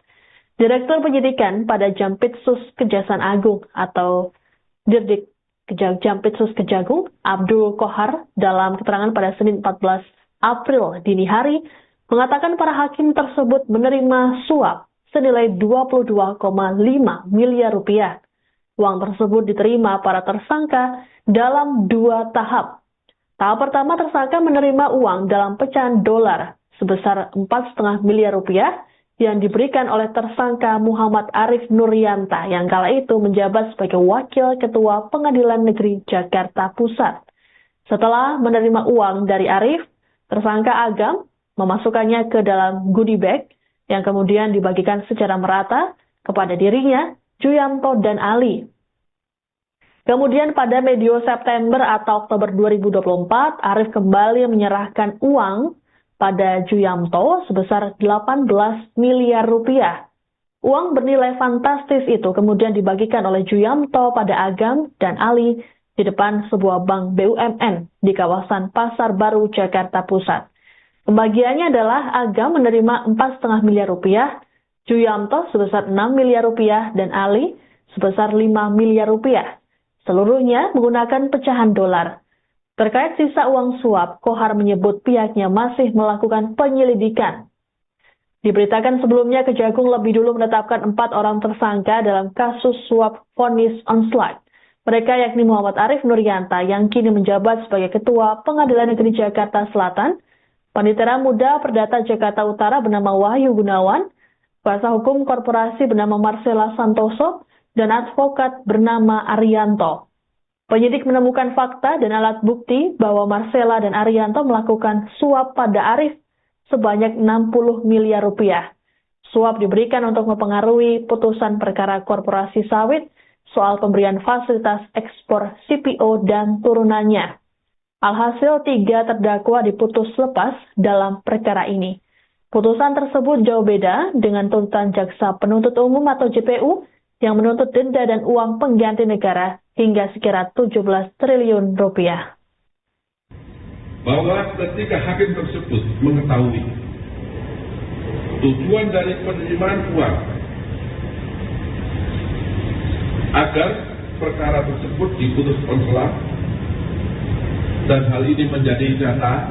Direktur Penyidikan pada Jampitsus Kejaksaan Agung atau Dirdik Jampitsus Kejagung, Abdul Kohar, dalam keterangan pada Senin 14 April dini hari, mengatakan para hakim tersebut menerima suap senilai 22,5 miliar rupiah. Uang tersebut diterima para tersangka dalam 2 tahap. Tahap pertama, tersangka menerima uang dalam pecahan dolar sebesar 4,5 miliar rupiah yang diberikan oleh tersangka Muhammad Arif Nurianta yang kala itu menjabat sebagai Wakil Ketua Pengadilan Negeri Jakarta Pusat. Setelah menerima uang dari Arif, tersangka Agam memasukkannya ke dalam goodie bag yang kemudian dibagikan secara merata kepada dirinya, Juyamto, dan Ali. Kemudian pada medio September atau Oktober 2024, Arif kembali menyerahkan uang pada Juyamto sebesar 18 miliar rupiah. Uang bernilai fantastis itu kemudian dibagikan oleh Juyamto pada Agam dan Ali di depan sebuah bank BUMN di kawasan Pasar Baru, Jakarta Pusat. Pembagiannya adalah Agam menerima 4,5 miliar rupiah, Juyamto sebesar 6 miliar rupiah, dan Ali sebesar 5 miliar rupiah. Seluruhnya menggunakan pecahan dolar. Terkait sisa uang suap, Kohar menyebut pihaknya masih melakukan penyelidikan. Diberitakan sebelumnya Kejagung lebih dulu menetapkan 4 orang tersangka dalam kasus suap vonis onslaught. Mereka yakni Muhammad Arif Nurianta yang kini menjabat sebagai Ketua Pengadilan Negeri Jakarta Selatan, Panitera Muda Perdata Jakarta Utara bernama Wahyu Gunawan, kuasa hukum korporasi bernama Marcella Santoso, dan advokat bernama Arianto. Penyidik menemukan fakta dan alat bukti bahwa Marcella dan Arianto melakukan suap pada Arif sebanyak 60 miliar rupiah. Suap diberikan untuk mempengaruhi putusan perkara korporasi sawit soal pemberian fasilitas ekspor CPO dan turunannya. Alhasil 3 terdakwa diputus lepas dalam perkara ini. Putusan tersebut jauh beda dengan tuntutan Jaksa Penuntut Umum atau JPU yang menuntut denda dan uang pengganti negara hingga sekira 17 triliun rupiah. Bahwa ketika hakim tersebut mengetahui tujuan dari penerimaan uang agar perkara tersebut diputus onslaught, dan hal ini menjadi nyata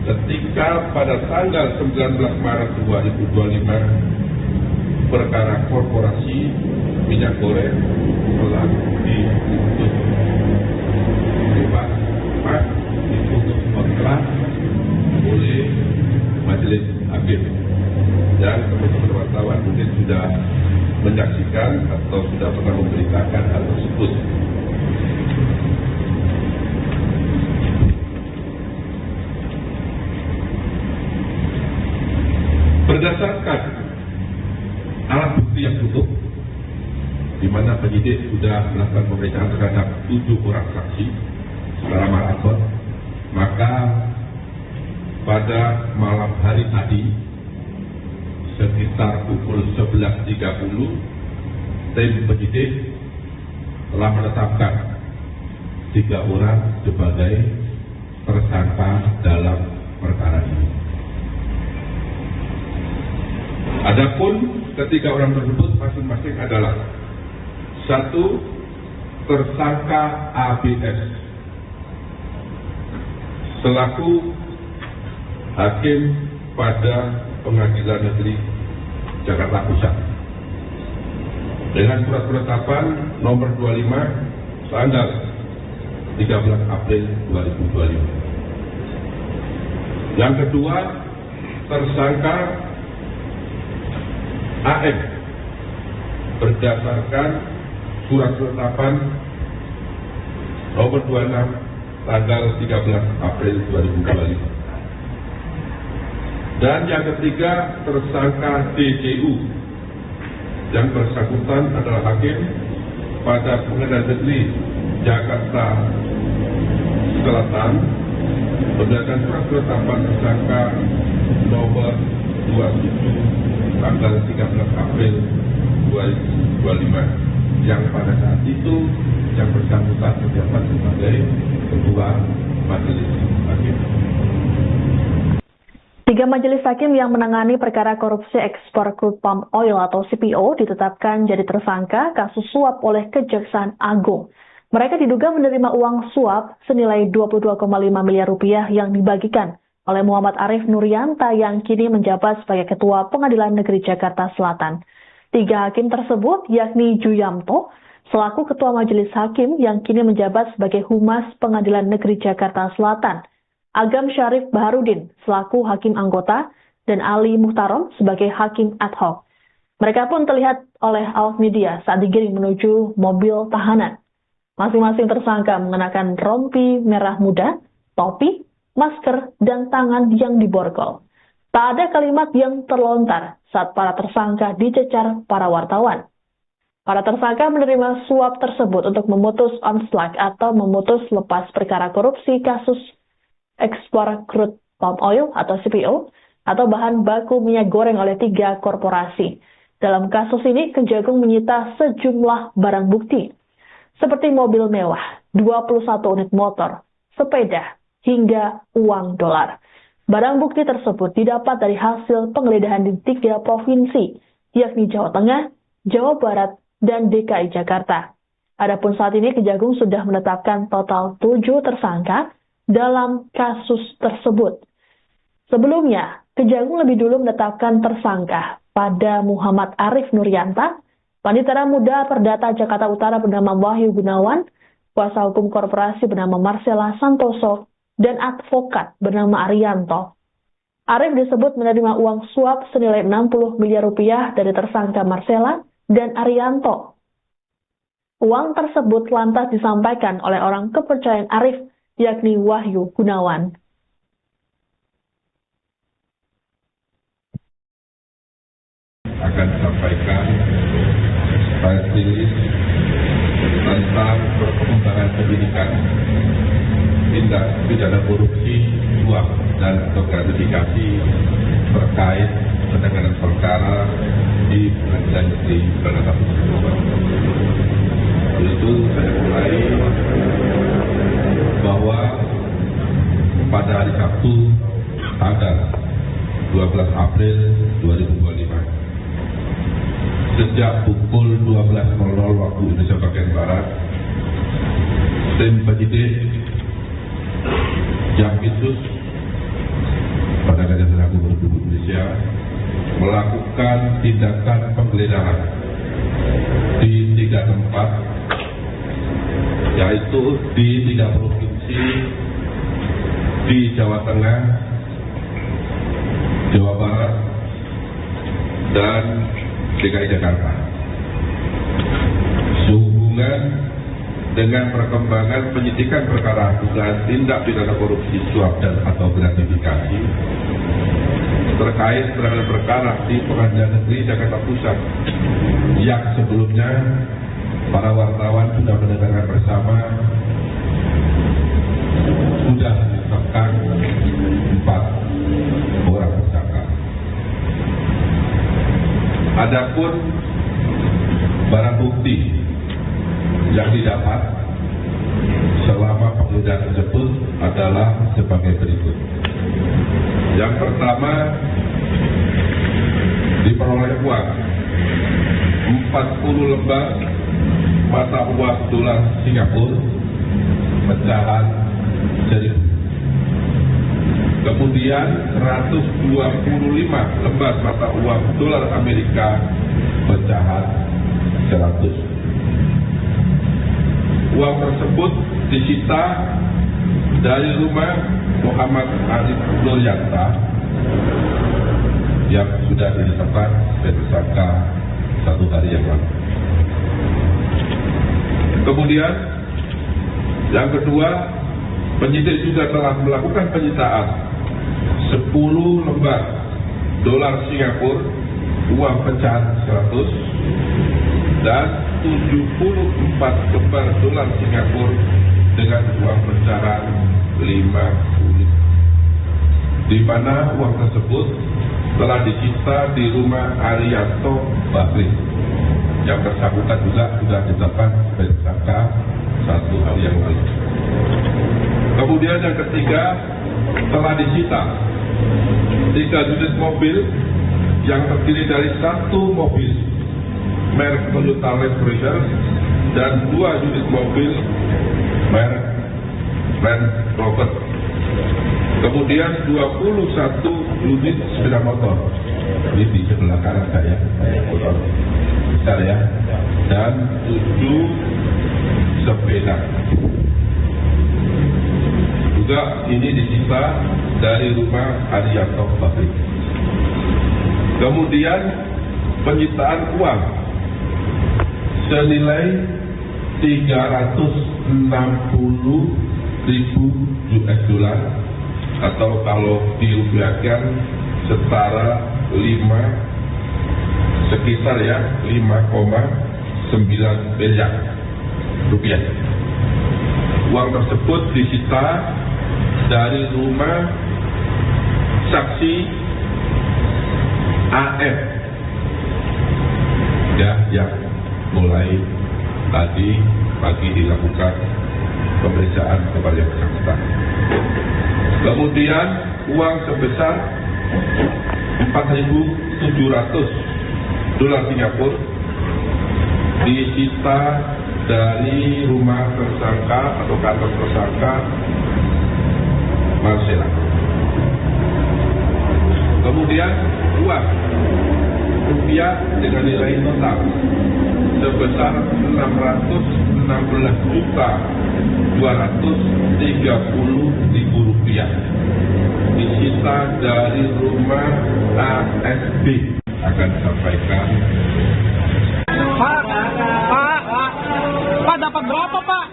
ketika pada tanggal 19 Maret 2025 perkara korporasi minyak goreng telah diputus bebas, diputus onslaught oleh majelis hakim. Dan teman-teman wartawan mungkin sudah menyaksikan atau sudah pernah memberitakan hal tersebut. Berdasarkan alat bukti yang cukup, di mana penyidik sudah melakukan pemeriksaan terhadap 7 orang saksi secara maraton, maka pada malam hari tadi sekitar pukul 11.30, tim penyidik telah menetapkan 3 orang sebagai tersangka dalam perkara ini. Adapun ketiga orang tersebut masing-masing adalah: 1. Tersangka ABS selaku hakim pada Pengadilan Negeri Jakarta Pusat dengan surat penetapan nomor 25 tanggal 13 April 2025. Yang kedua, tersangka AM berdasarkan surat penetapan nomor 26 tanggal 13 April 2025. Dan yang ketiga, tersangka DJU yang bersangkutan adalah hakim pada Pengadilan Negeri Jakarta Selatan berdasarkan surat penetapan tersangka nomor 27 tanggal 13 April 2025 yang pada saat itu yang bersangkutan menjabat sebagai ketua majelis hakim. 3 majelis hakim yang menangani perkara korupsi ekspor crude palm oil atau CPO ditetapkan jadi tersangka kasus suap oleh Kejaksaan Agung. Mereka diduga menerima uang suap senilai 22,5 miliar rupiah yang dibagikan oleh Muhammad Arif Nurianta yang kini menjabat sebagai Ketua Pengadilan Negeri Jakarta Selatan. 3 hakim tersebut yakni Juyamto selaku Ketua Majelis Hakim yang kini menjabat sebagai Humas Pengadilan Negeri Jakarta Selatan, Agam Syarif Baharudin selaku hakim anggota, dan Ali Muhtarom sebagai hakim ad hoc. Mereka pun terlihat oleh awak media saat digiring menuju mobil tahanan. Masing-masing tersangka mengenakan rompi merah muda, topi, masker, dan tangan yang diborgol. Tak ada kalimat yang terlontar saat para tersangka dicecar para wartawan. Para tersangka menerima suap tersebut untuk memutus onslaught atau memutus lepas perkara korupsi kasus ekspor crude palm oil atau CPO atau bahan baku minyak goreng oleh 3 korporasi. Dalam kasus ini, Kejagung menyita sejumlah barang bukti seperti mobil mewah, 21 unit motor, sepeda, hingga uang dolar. Barang bukti tersebut didapat dari hasil penggeledahan di 3 provinsi, yakni Jawa Tengah, Jawa Barat, dan DKI Jakarta. Adapun saat ini Kejagung sudah menetapkan total 7 tersangka dalam kasus tersebut. Sebelumnya, Kejagung lebih dulu menetapkan tersangka pada Muhammad Arif Nurianta, Panitera Muda Perdata Jakarta Utara bernama Wahyu Gunawan, kuasa hukum korporasi bernama Marcella Santoso, dan advokat bernama Arianto. Arif disebut menerima uang suap senilai 60 miliar rupiah dari tersangka Marcella dan Arianto. Uang tersebut lantas disampaikan oleh orang kepercayaan Arif, yakni Wahyu Gunawan. Akan disampaikan press release tentang perkembangan penyidikan tindak pidana korupsi, suap, dan gratifikasi terkait penanganan perkara di Pengadilan Negeri Jakarta Pusat. Itu saya mulai bahwa pada hari Sabtu tanggal 12 April 2025 sejak pukul 12.00 waktu Indonesia bagian Barat, tim penyidik Jampitsus pada Kejaksaan Agung Republik Indonesia melakukan tindakan penggeledahan di 3 tempat, yaitu di 3 provinsi di Jawa Tengah, Jawa Barat, dan DKI Jakarta. Sehubungan dengan perkembangan penyidikan perkara dugaan tindak pidana korupsi, suap, dan atau gratifikasi terkait penanganan perkara di Pengadilan Negeri Jakarta Pusat yang sebelumnya para wartawan sudah mendengarkan bersama, sudah ditetapkan 4 orang tersangka. Adapun barang bukti yang didapat selama penggeledahan tersebut adalah sebagai berikut. Yang pertama, diperoleh uang 40 lembar mata uang dolar Singapura pecahan 1.000. Kemudian 125 lembar mata uang dolar Amerika pecahan 100. Uang tersebut disita dari rumah Muhammad Arif Nuryanta yang sudah ditetapkan sebagai tersangka 1 hari yang lalu. Kemudian yang kedua, penyidik juga telah melakukan penyitaan 10 lembar dolar Singapura uang pecahan 100 dan 74 lembar dolar Singapura dengan uang pecahan 50, di mana uang tersebut telah disita di rumah Arianto Bakri yang bersangkutan juga sudah ditetapkan sebagai tersangka 1 hari yang lalu. Kemudian yang ketiga, telah disita 3 unit mobil yang terdiri dari 1 mobil merek Toyota Land Cruiser dan 2 unit mobil merek Land Rover. Kemudian 21 unit sepeda motor. Ini di sebelah kanan saya motor besar ya. Dan 7 sepeda. Juga ini disita dari rumah Arianto Bakri. Kemudian penyitaan uang senilai 360.000 US dollar atau kalau dirupiahkan setara 5,9 miliar rupiah. Uang tersebut disita dari rumah saksi AF ya, yang mulai tadi pagi dilakukan pemeriksaan kepada yang bersangkutan. Kemudian uang sebesar 4.700 dolar Singapura disita dari rumah tersangka atau kantor tersangka Marcella. Kemudian uang rupiah dengan nilai total sebesar 616.230.000 rupiah disita dari rumah ASB. Akan disampaikan. Pak, dapat berapa, Pak?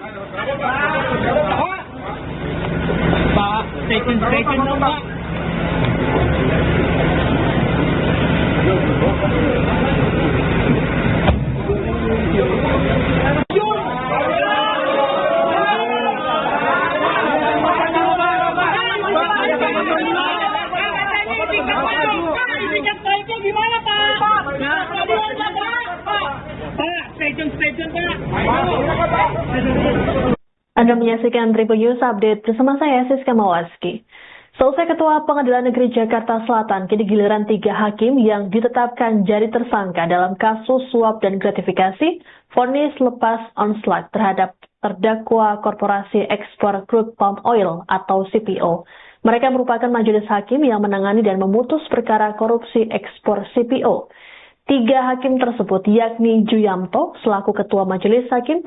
Pak, statement dong, Pak. Gimana, Pak? Anda menyaksikan Tribun News Update bersama saya, Siska Mawaski. Selesai Ketua Pengadilan Negeri Jakarta Selatan, kini giliran 3 hakim yang ditetapkan jadi tersangka dalam kasus suap dan gratifikasi, vonis lepas onslaught terhadap terdakwa Korporasi Ekspor Crude Palm Oil atau CPO. Mereka merupakan majelis hakim yang menangani dan memutus perkara korupsi ekspor CPO. 3 hakim tersebut yakni Juyamto selaku Ketua Majelis Hakim,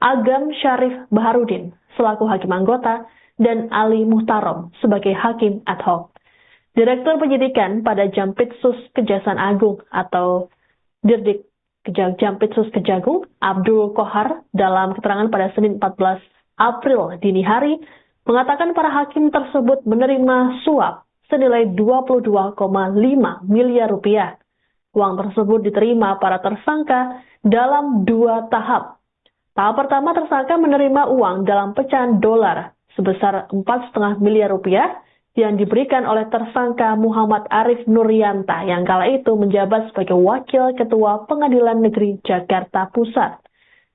Agam Syarif Baharudin selaku Hakim Anggota, dan Ali Muhtarom sebagai Hakim Ad Hoc. Direktur Penyidikan pada Jampitsus Kejaksaan Agung atau Dirdik Jampitsus Kejagung, Abdul Kohar, dalam keterangan pada Senin 14 April dini hari, mengatakan para hakim tersebut menerima suap senilai 22,5 miliar rupiah. Uang tersebut diterima para tersangka dalam 2 tahap. Tahap pertama, tersangka menerima uang dalam pecahan dolar sebesar 4,5 miliar rupiah yang diberikan oleh tersangka Muhammad Arif Nurianta yang kala itu menjabat sebagai Wakil Ketua Pengadilan Negeri Jakarta Pusat.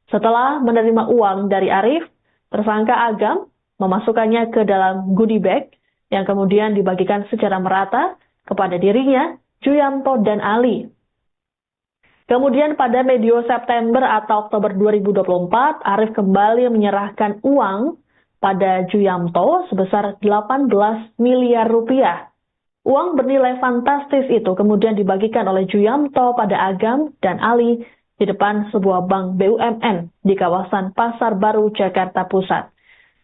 Setelah menerima uang dari Arif, tersangka Agam memasukkannya ke dalam goodie bag yang kemudian dibagikan secara merata kepada dirinya, Juyamto, dan Ali. Kemudian pada medio September atau Oktober 2024, Arif kembali menyerahkan uang pada Juyamto sebesar 18 miliar rupiah. Uang bernilai fantastis itu kemudian dibagikan oleh Juyamto pada Agam dan Ali di depan sebuah bank BUMN di kawasan Pasar Baru, Jakarta Pusat.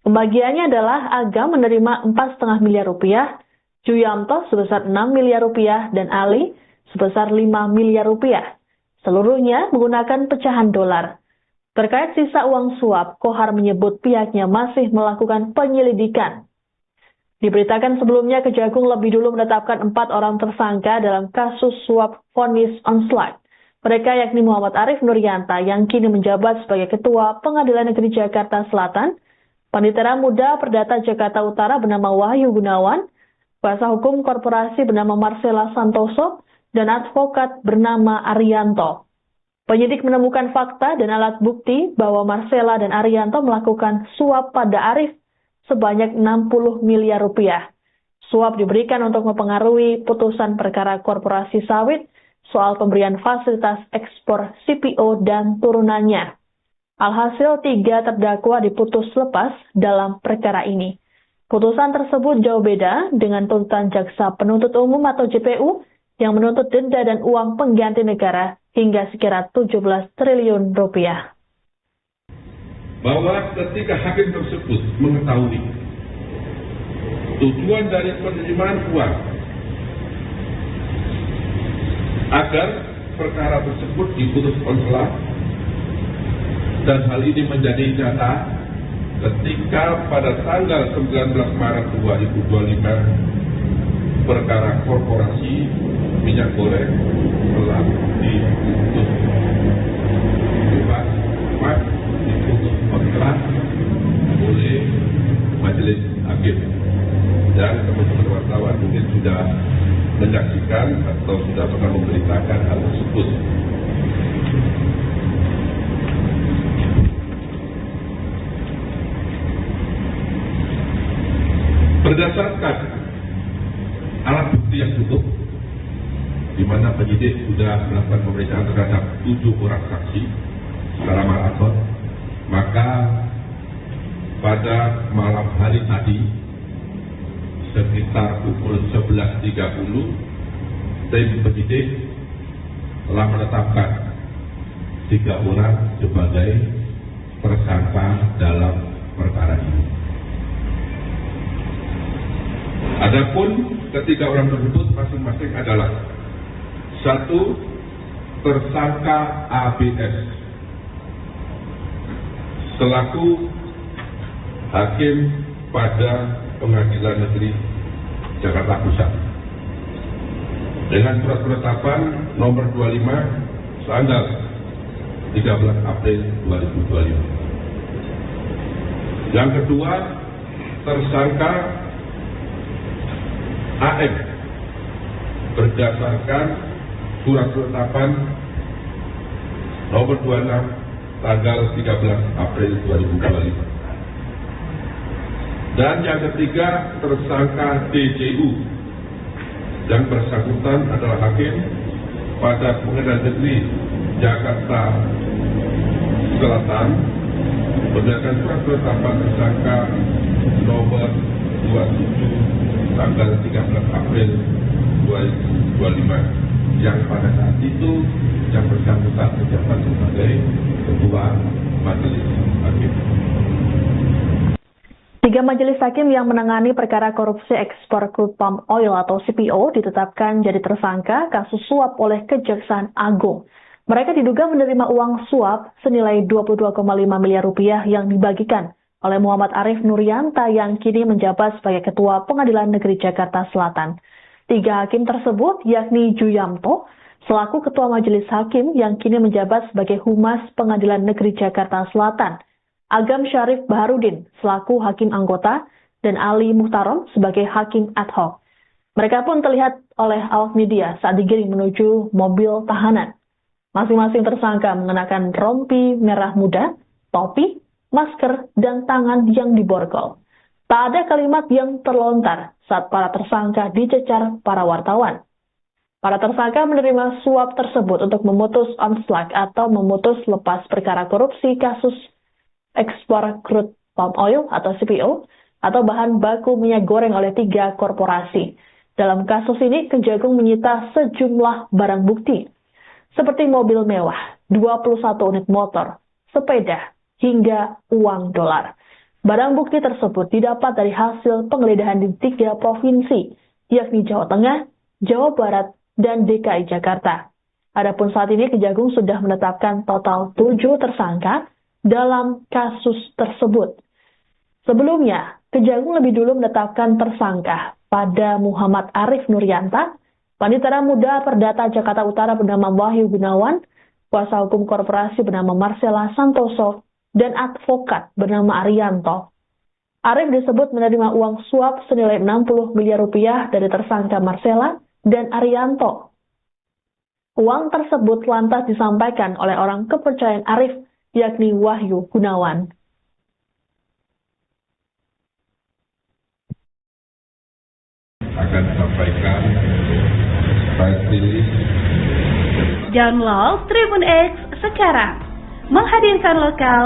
Pembagiannya adalah Agam menerima 4,5 miliar rupiah, Juyamto sebesar 6 miliar rupiah, dan Ali sebesar 5 miliar rupiah. Seluruhnya menggunakan pecahan dolar. Terkait sisa uang suap, Kohar menyebut pihaknya masih melakukan penyelidikan. Diberitakan sebelumnya Kejagung lebih dulu menetapkan 4 orang tersangka dalam kasus suap vonis onslaught. Mereka yakni Muhammad Arif Nurianta yang kini menjabat sebagai Ketua Pengadilan Negeri Jakarta Selatan, Panitera Muda Perdata Jakarta Utara bernama Wahyu Gunawan, kuasa hukum korporasi bernama Marcella Santoso, dan advokat bernama Arianto. Penyidik menemukan fakta dan alat bukti bahwa Marcella dan Arianto melakukan suap pada Arif sebanyak 60 miliar rupiah. Suap diberikan untuk mempengaruhi putusan perkara korporasi sawit soal pemberian fasilitas ekspor CPO dan turunannya. Alhasil 3 terdakwa diputus lepas dalam perkara ini. Putusan tersebut jauh beda dengan tuntutan Jaksa Penuntut Umum atau JPU yang menuntut denda dan uang pengganti negara hingga sekira 17 triliun rupiah. Bahwa ketika hakim tersebut mengetahui tujuan dari penerimaan uang agar perkara tersebut diputus konselat, dan hal ini menjadi nyata ketika pada tanggal 19 Maret 2025 perkara korporasi minyak goreng telah diputus bebas, diputus konselat oleh majelis hakim. Dan teman-teman wartawan mungkin sudah menyaksikan atau sudah pernah memberitakan hal tersebut. Berdasarkan alat bukti yang cukup, di mana penyidik sudah melakukan pemeriksaan terhadap 7 orang saksi secara maraton, maka pada malam hari tadi sekitar pukul 11.30 tim penyidik telah menetapkan 3 orang sebagai tersangka dalam perkara ini. Adapun ketiga orang tersebut masing-masing adalah: 1. Tersangka ABS selaku hakim pada Pengadilan Negeri Jakarta Pusat dengan surat penetapan nomor 25 tanggal 13 April 2025. Yang kedua, tersangka AM berdasarkan surat penetapan nomor 26 tanggal 13 April 2025. Dan yang ketiga, tersangka DJU yang bersangkutan adalah hakim pada Pengadilan Negeri Jakarta Selatan berdasarkan surat penetapan tersangka nomor 27 tanggal 13 April 2025 yang pada saat itu yang bersangkutan menjabat sebagai Ketua Majelis Hakim. 3 majelis hakim yang menangani perkara korupsi ekspor crude palm oil atau CPO ditetapkan jadi tersangka kasus suap oleh Kejaksaan Agung. Mereka diduga menerima uang suap senilai 22,5 miliar rupiah yang dibagikan oleh Muhammad Arif Nurianta yang kini menjabat sebagai Ketua Pengadilan Negeri Jakarta Selatan. 3 hakim tersebut yakni Juyamto selaku Ketua Majelis Hakim yang kini menjabat sebagai Humas Pengadilan Negeri Jakarta Selatan, Agam Syarif Baharudin selaku Hakim Anggota, dan Ali Muhtarom sebagai hakim ad hoc. Mereka pun terlihat oleh awak media saat digiring menuju mobil tahanan. Masing-masing tersangka mengenakan rompi merah muda, topi, masker, dan tangan yang diborgol. Tak ada kalimat yang terlontar saat para tersangka dicecar para wartawan. Para tersangka menerima suap tersebut untuk memutus onslaught atau memutus lepas perkara korupsi kasus ekspor crude palm oil atau CPO atau bahan baku minyak goreng oleh 3 korporasi. Dalam kasus ini, Kejagung menyita sejumlah barang bukti, seperti mobil mewah, 21 unit motor, sepeda, hingga uang dolar. Barang bukti tersebut didapat dari hasil penggeledahan di 3 provinsi, yakni Jawa Tengah, Jawa Barat, dan DKI Jakarta. Adapun saat ini Kejagung sudah menetapkan total 7 tersangka dalam kasus tersebut. Sebelumnya, Kejagung lebih dulu menetapkan tersangka pada Muhammad Arif Nuryanta, panitera muda Perdata Jakarta Utara bernama Wahyu Gunawan, kuasa hukum korporasi bernama Marcella Santoso, dan advokat bernama Arianto. Arif disebut menerima uang suap senilai 60 miliar rupiah dari tersangka Marcella dan Arianto. Uang tersebut lantas disampaikan oleh orang kepercayaan Arif, yakni Wahyu Gunawan. Akan sampaikan press release. Download Tribun X sekarang, menghadirkan lokal